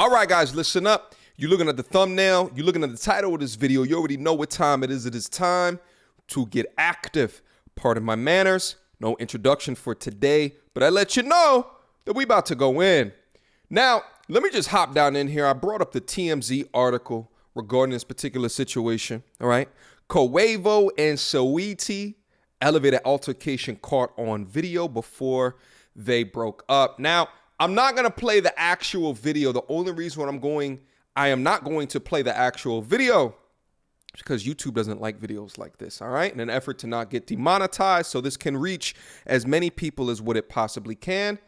All right, guys, listen up. You're looking at the thumbnail. You're looking at the title of this video. You already know what time it is. It is time to get active. Pardon my manners. No introduction for today, but I let you know that we about to go in. Now, let me just hop down in here. I brought up the TMZ article regarding this particular situation, all right? Quavo and Saweetie elevated altercation caught on video before they broke up. Now, I'm not going to play the actual video. The only reason I am not going to play the actual video is because YouTube doesn't like videos like this, all right? In an effort to not get demonetized so this can reach as many people as what it possibly can,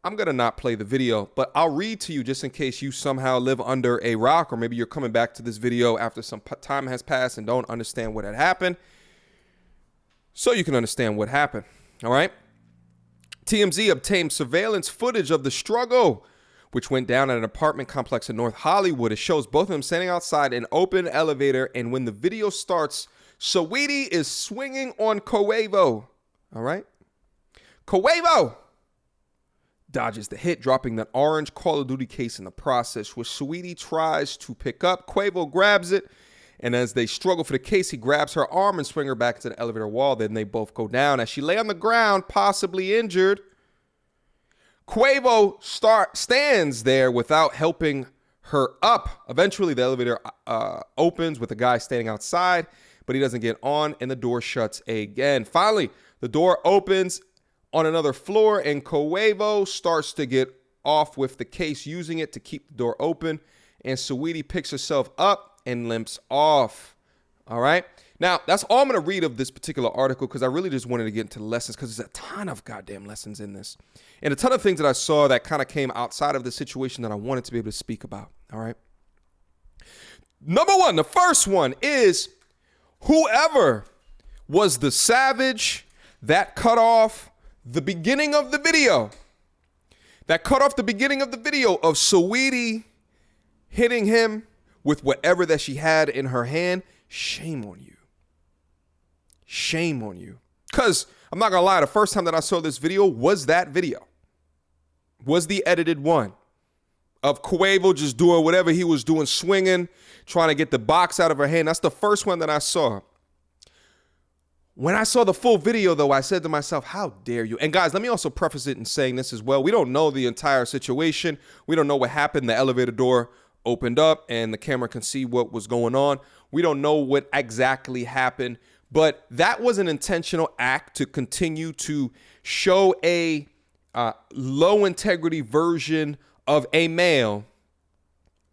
I'm going to not play the video, but I'll read to you just in case you somehow live under a rock, or maybe you're coming back to this video after some time has passed and don't understand what had happened, so you can understand what happened, all right? TMZ obtained surveillance footage of the struggle, which went down at an apartment complex in North Hollywood. It shows both of them standing outside an open elevator, and when the video starts, Saweetie is swinging on Quavo, all right? Quavo dodges the hit, dropping that orange Call of Duty case in the process, which Saweetie tries to pick up. Quavo grabs it, and as they struggle for the case, he grabs her arm and swings her back to the elevator wall. Then they both go down. As she lay on the ground, possibly injured, Quavo stands there without helping her up. Eventually, the elevator opens with the guy standing outside, but he doesn't get on, and the door shuts again. Finally, the door opens on another floor, and Quavo starts to get off with the case, using it to keep the door open, and Saweetie picks herself up and limps off. All right. Now, that's all I'm going to read of this particular article because I really just wanted to get into the lessons because there's a ton of goddamn lessons in this and a ton of things that I saw that kind of came outside of the situation that I wanted to be able to speak about. All right. Number one, the first one is whoever was the savage that cut off the beginning of the video, of Saweetie hitting him with whatever that she had in her hand, shame on you. Shame on you. Because I'm not going to lie, the first time that I saw this video was the edited one of Quavo just doing whatever he was doing, swinging, trying to get the box out of her hand. That's the first one that I saw. When I saw the full video, though, I said to myself, how dare you? And guys, let me also preface it in saying this as well. We don't know the entire situation. We don't know what happened. The elevator door opened up and the camera can see what was going on. We don't know what exactly happened, but that was an intentional act to continue to show a low integrity version of a male,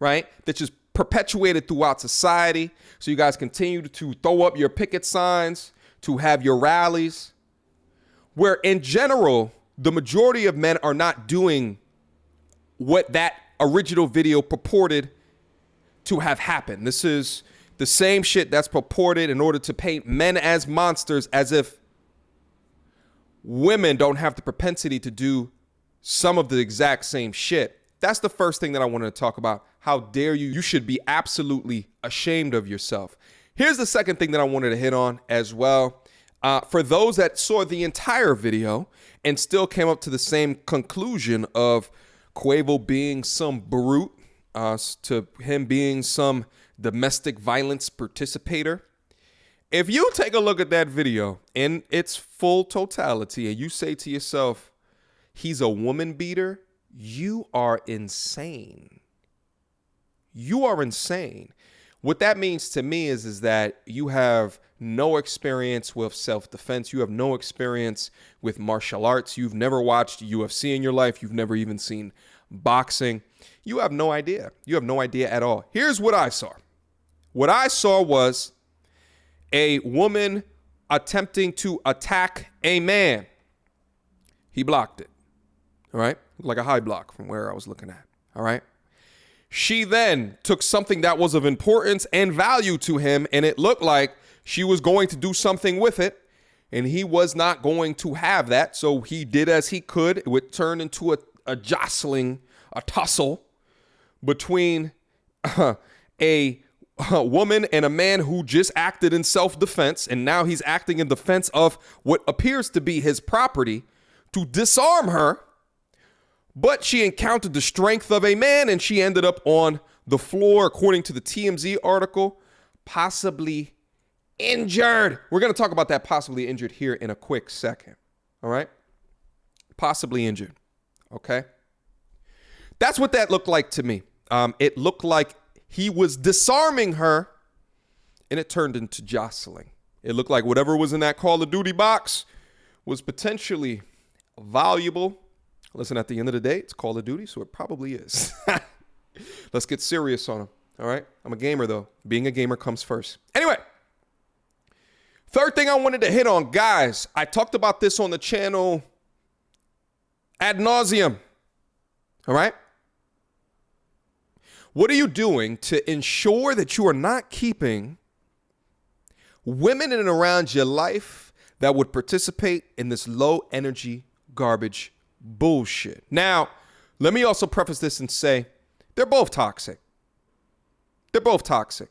right? That's just perpetuated throughout society. So you guys continue to throw up your picket signs, to have your rallies, where in general, the majority of men are not doing what that original video purported to have happened. This is the same shit that's purported in order to paint men as monsters, as if women don't have the propensity to do some of the exact same shit. That's the first thing that I wanted to talk about. How dare you? You should be absolutely ashamed of yourself. Here's the second thing that I wanted to hit on as well. For those that saw the entire video and still came up to the same conclusion of Quavo being some brute, to him being some domestic violence participator. If you take a look at that video in its full totality and you say to yourself, he's a woman beater, you are insane. You are insane. What that means to me is that you have no experience with self-defense. You have no experience with martial arts. You've never watched UFC in your life. You've never even seen boxing. You have no idea. You have no idea at all. Here's what I saw. What I saw was a woman attempting to attack a man. He blocked it. All right. Like a high block from where I was looking at. All right. She then took something that was of importance and value to him, and it looked like she was going to do something with it, and he was not going to have that. So he did as he could. It would turn into a jostling, a tussle between a woman and a man who just acted in self-defense, and now he's acting in defense of what appears to be his property to disarm her. But she encountered the strength of a man and she ended up on the floor, according to the TMZ article, possibly injured. We're going to talk about that possibly injured here in a quick second. All right? Possibly injured. Okay? That's what that looked like to me. It looked like he was disarming her and it turned into jostling. It looked like whatever was in that Call of Duty box was potentially valuable. Listen, at the end of the day, it's Call of Duty, so it probably is. Let's get serious on him. All right? I'm a gamer, though. Being a gamer comes first. Anyway, third thing I wanted to hit on, guys, I talked about this on the channel ad nauseum. All right? What are you doing to ensure that you are not keeping women in and around your life that would participate in this low energy garbage bullshit? Now, let me also preface this and say they're both toxic. They're both toxic.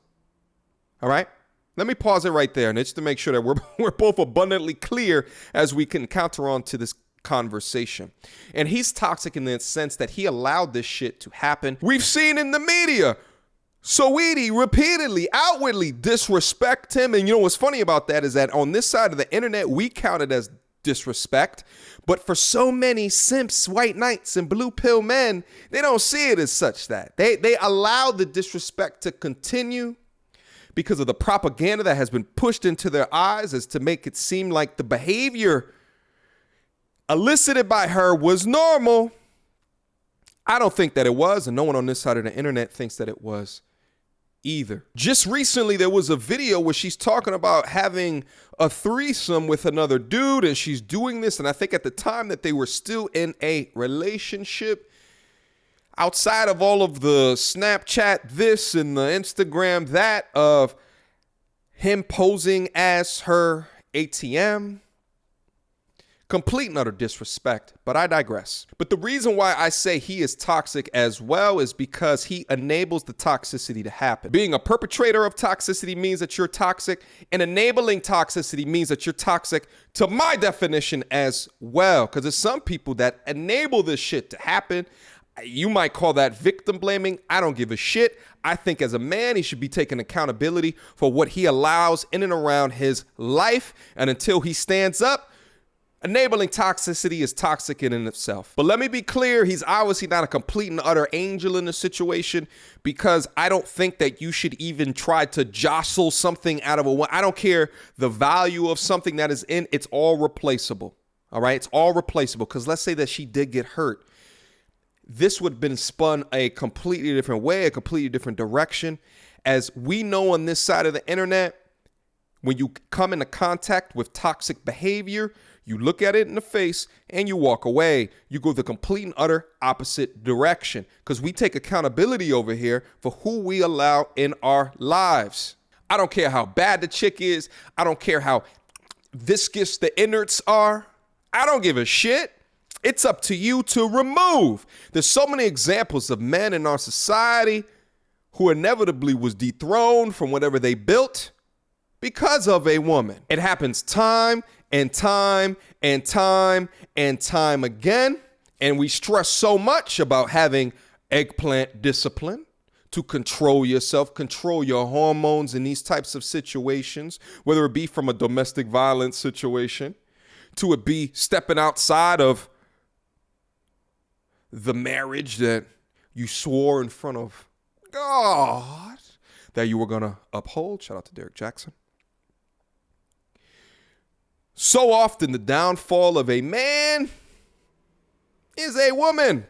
All right? Let me pause it right there and just to make sure that we're both abundantly clear as we can counter on to this conversation. And he's toxic in the sense that he allowed this shit to happen. We've seen in the media saweetie repeatedly, outwardly disrespect him. And you know what's funny about that is that on this side of the internet, we count it as disrespect. But for so many simps, white knights, and blue pill men, they don't see it as such that. They allow the disrespect to continue because of the propaganda that has been pushed into their eyes as to make it seem like the behavior elicited by her was normal. I don't think that it was, and no one on this side of the internet thinks that it was either. Just recently, there was a video where she's talking about having a threesome with another dude, and she's doing this, and I think at the time that they were still in a relationship. Outside of all of the Snapchat this and the Instagram that of him posing as her ATM. Complete and utter disrespect, but I digress. But the reason why I say he is toxic as well is because he enables the toxicity to happen. Being a perpetrator of toxicity means that you're toxic, and enabling toxicity means that you're toxic to my definition as well. Because there's some people that enable this shit to happen. You might call that victim blaming. I don't give a shit. I think as a man, he should be taking accountability for what he allows in and around his life. And until he stands up, enabling toxicity is toxic in and of itself. But let me be clear, he's obviously not a complete and utter angel in the situation, because I don't think that you should even try to jostle something out of I don't care the value of something that is in, it's all replaceable. All right, it's all replaceable. Because let's say that she did get hurt. This would have been spun a completely different way, a completely different direction. As we know on this side of the internet, when you come into contact with toxic behavior, you look at it in the face and you walk away. You go the complete and utter opposite direction, because we take accountability over here for who we allow in our lives. I don't care how bad the chick is. I don't care how viscous the innards are. I don't give a shit. It's up to you to remove. There's so many examples of men in our society who inevitably was dethroned from whatever they built because of a woman. It happens time and time and time and time again. And we stress so much about having eggplant discipline to control yourself, control your hormones in these types of situations, whether it be from a domestic violence situation to it be stepping outside of the marriage that you swore in front of God that you were going to uphold. Shout out to Derek Jackson. So often the downfall of a man is a woman.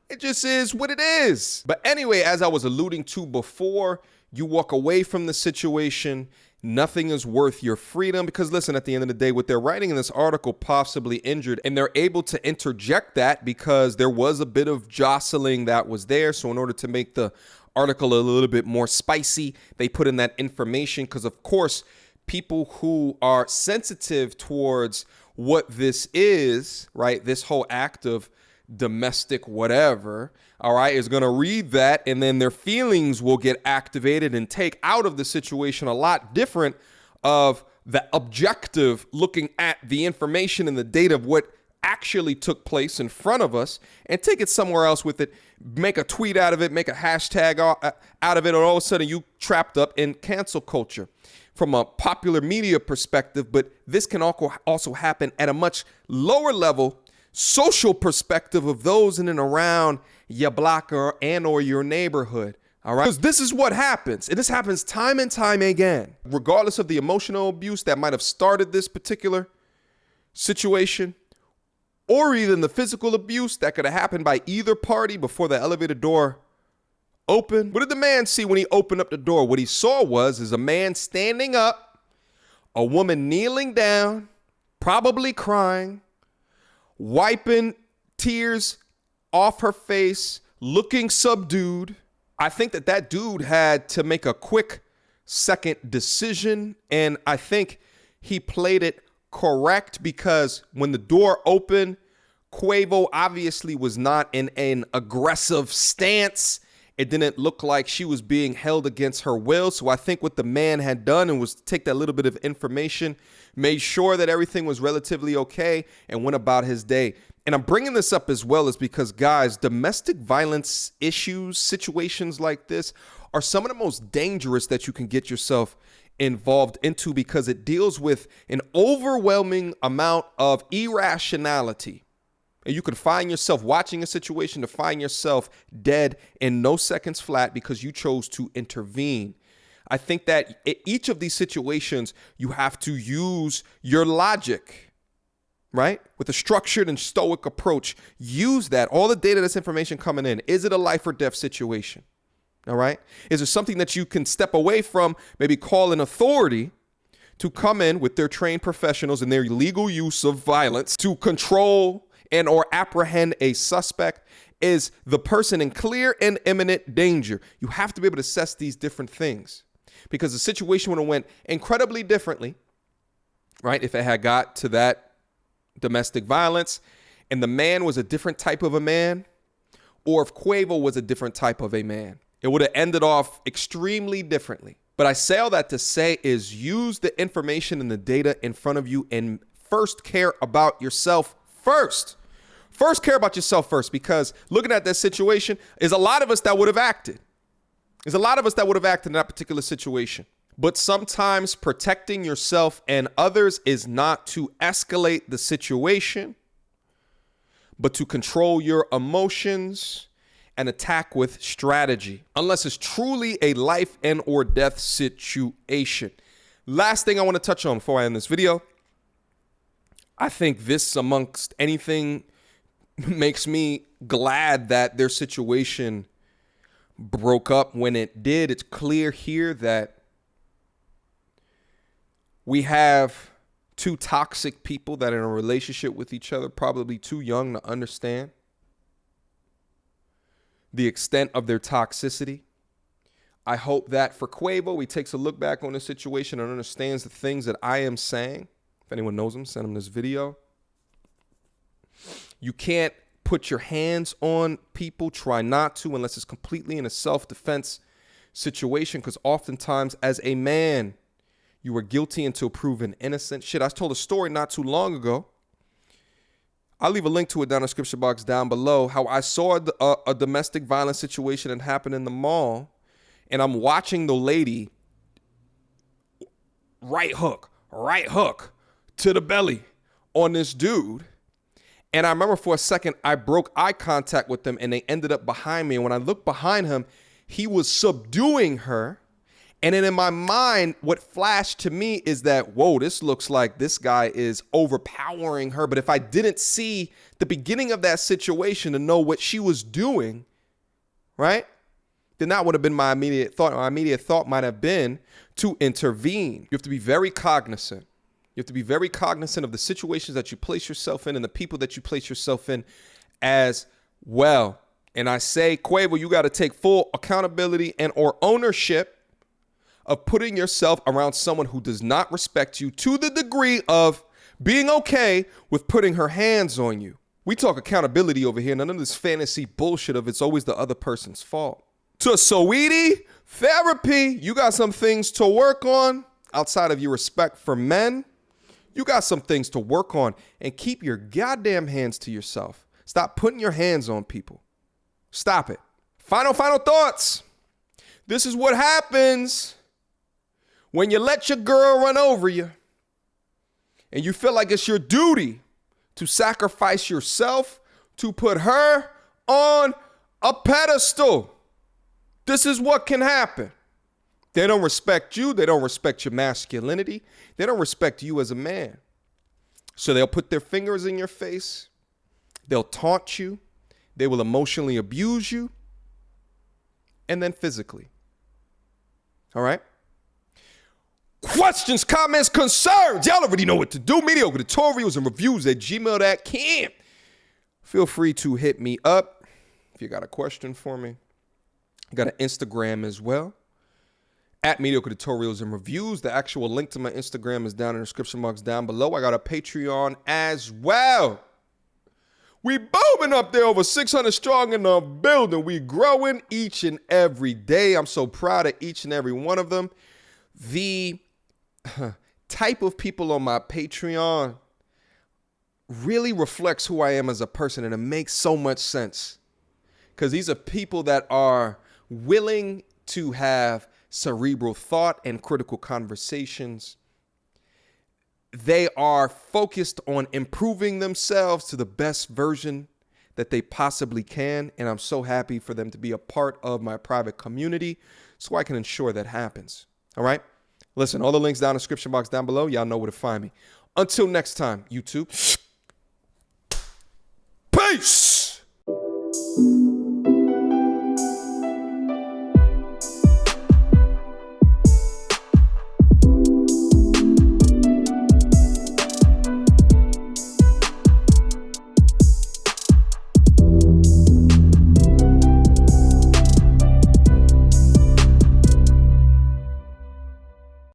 It just is what it is. But anyway, as I was alluding to before, you walk away from the situation. Nothing is worth your freedom, because listen, at the end of the day, what they're writing in this article, possibly injured, and they're able to interject that because there was a bit of jostling that was there. So in order to make the article a little bit more spicy, they put in that information because, of course, people who are sensitive towards what this is, right, this whole act of domestic whatever, all right, is going to read that, and then their feelings will get activated and take out of the situation a lot different of the objective looking at the information and the data of what actually took place in front of us and take it somewhere else with it, make a tweet out of it, make a hashtag out of it, or all of a sudden you trapped up in cancel culture from a popular media perspective. But this can also happen at a much lower level, social perspective of those in and around your block or your neighborhood. All right. Because this is what happens. And this happens time and time again, regardless of the emotional abuse that might have started this particular situation, or even the physical abuse that could have happened by either party before the elevator door opened. What did the man see when he opened up the door? What he saw is a man standing up, a woman kneeling down, probably crying, wiping tears off her face, looking subdued. I think that dude had to make a quick second decision, and I think he played it correct, because when the door opened, Quavo obviously was not in an aggressive stance. It didn't look like she was being held against her will. So I think what the man had done and was take that little bit of information, made sure that everything was relatively okay, and went about his day. And I'm bringing this up as well is because, guys, domestic violence issues, situations like this are some of the most dangerous that you can get yourself involved into, because it deals with an overwhelming amount of irrationality. And you could find yourself watching a situation to find yourself dead in no seconds flat because you chose to intervene. I think that in each of these situations, you have to use your logic, right? With a structured and stoic approach. Use that. All the data, this information coming in. Is it a life or death situation? All right. Is there something that you can step away from, maybe call an authority to come in with their trained professionals and their legal use of violence to control and or apprehend a suspect? Is the person in clear and imminent danger? You have to be able to assess these different things, because the situation would have went incredibly differently, right? If it had got to that domestic violence and the man was a different type of a man, or if Quavo was a different type of a man, it would have ended off extremely differently. But I say all that to say is use the information and the data in front of you and first care about yourself first. First care about yourself first, because looking at that situation, is a lot of us that would have acted. There's a lot of us that would have acted in that particular situation. But sometimes protecting yourself and others is not to escalate the situation, but to control your emotions and attack with strategy, unless it's truly a life and or death situation. Last thing I want to touch on before I end this video. I think this, amongst anything, makes me glad that their situation broke up when it did. It's clear here that we have two toxic people that are in a relationship with each other, probably too young to understand the extent of their toxicity. I hope that for Quavo, he takes a look back on the situation and understands the things that I am saying. If anyone knows him, send him this video. You can't put your hands on people. Try not to, unless it's completely in a self-defense situation, because oftentimes as a man, you are guilty until proven innocent. Shit, I told a story not too long ago. I'll leave a link to it down in the description box down below, how I saw a domestic violence situation that happened in the mall, and I'm watching the lady right hook to the belly on this dude. And I remember for a second, I broke eye contact with them and they ended up behind me. And when I looked behind him, he was subduing her. And then in my mind, what flashed to me is that, whoa, this looks like this guy is overpowering her. But if I didn't see the beginning of that situation to know what she was doing, right, then that would have been my immediate thought. My immediate thought might have been to intervene. You have to be very cognizant. You have to be very cognizant of the situations that you place yourself in and the people that you place yourself in as well. And I say, Quavo, you got to take full accountability and or ownership of putting yourself around someone who does not respect you to the degree of being okay with putting her hands on you. We talk accountability over here. None of this fantasy bullshit of it's always the other person's fault. To saweetie, therapy, you got some things to work on outside of your respect for men. You got some things to work on, and keep your goddamn hands to yourself. Stop putting your hands on people. Stop it. Final thoughts. This is what happens when you let your girl run over you and you feel like it's your duty to sacrifice yourself to put her on a pedestal. This is what can happen. They don't respect you. They don't respect your masculinity. They don't respect you as a man. So they'll put their fingers in your face. They'll taunt you. They will emotionally abuse you. And then physically. All right? Questions, comments, concerns. Y'all already know what to do. Mediocre tutorials and reviews at gmail.com. Feel free to hit me up if you got a question for me. I got an Instagram as well. At Mediocre Tutorials and Reviews. The actual link to my Instagram is down in the description box down below. I got a Patreon as well. We booming up there, over 600 strong in the building. We growing each and every day. I'm so proud of each and every one of them. The type of people on my Patreon really reflects who I am as a person, and it makes so much sense. Because these are people that are willing to have cerebral thought and critical conversations. They are focused on improving themselves to the best version that they possibly can. And I'm so happy for them to be a part of my private community so I can ensure that happens. All right. Listen, all the links down in the description box down below. Y'all know where to find me. Until next time, YouTube. Peace.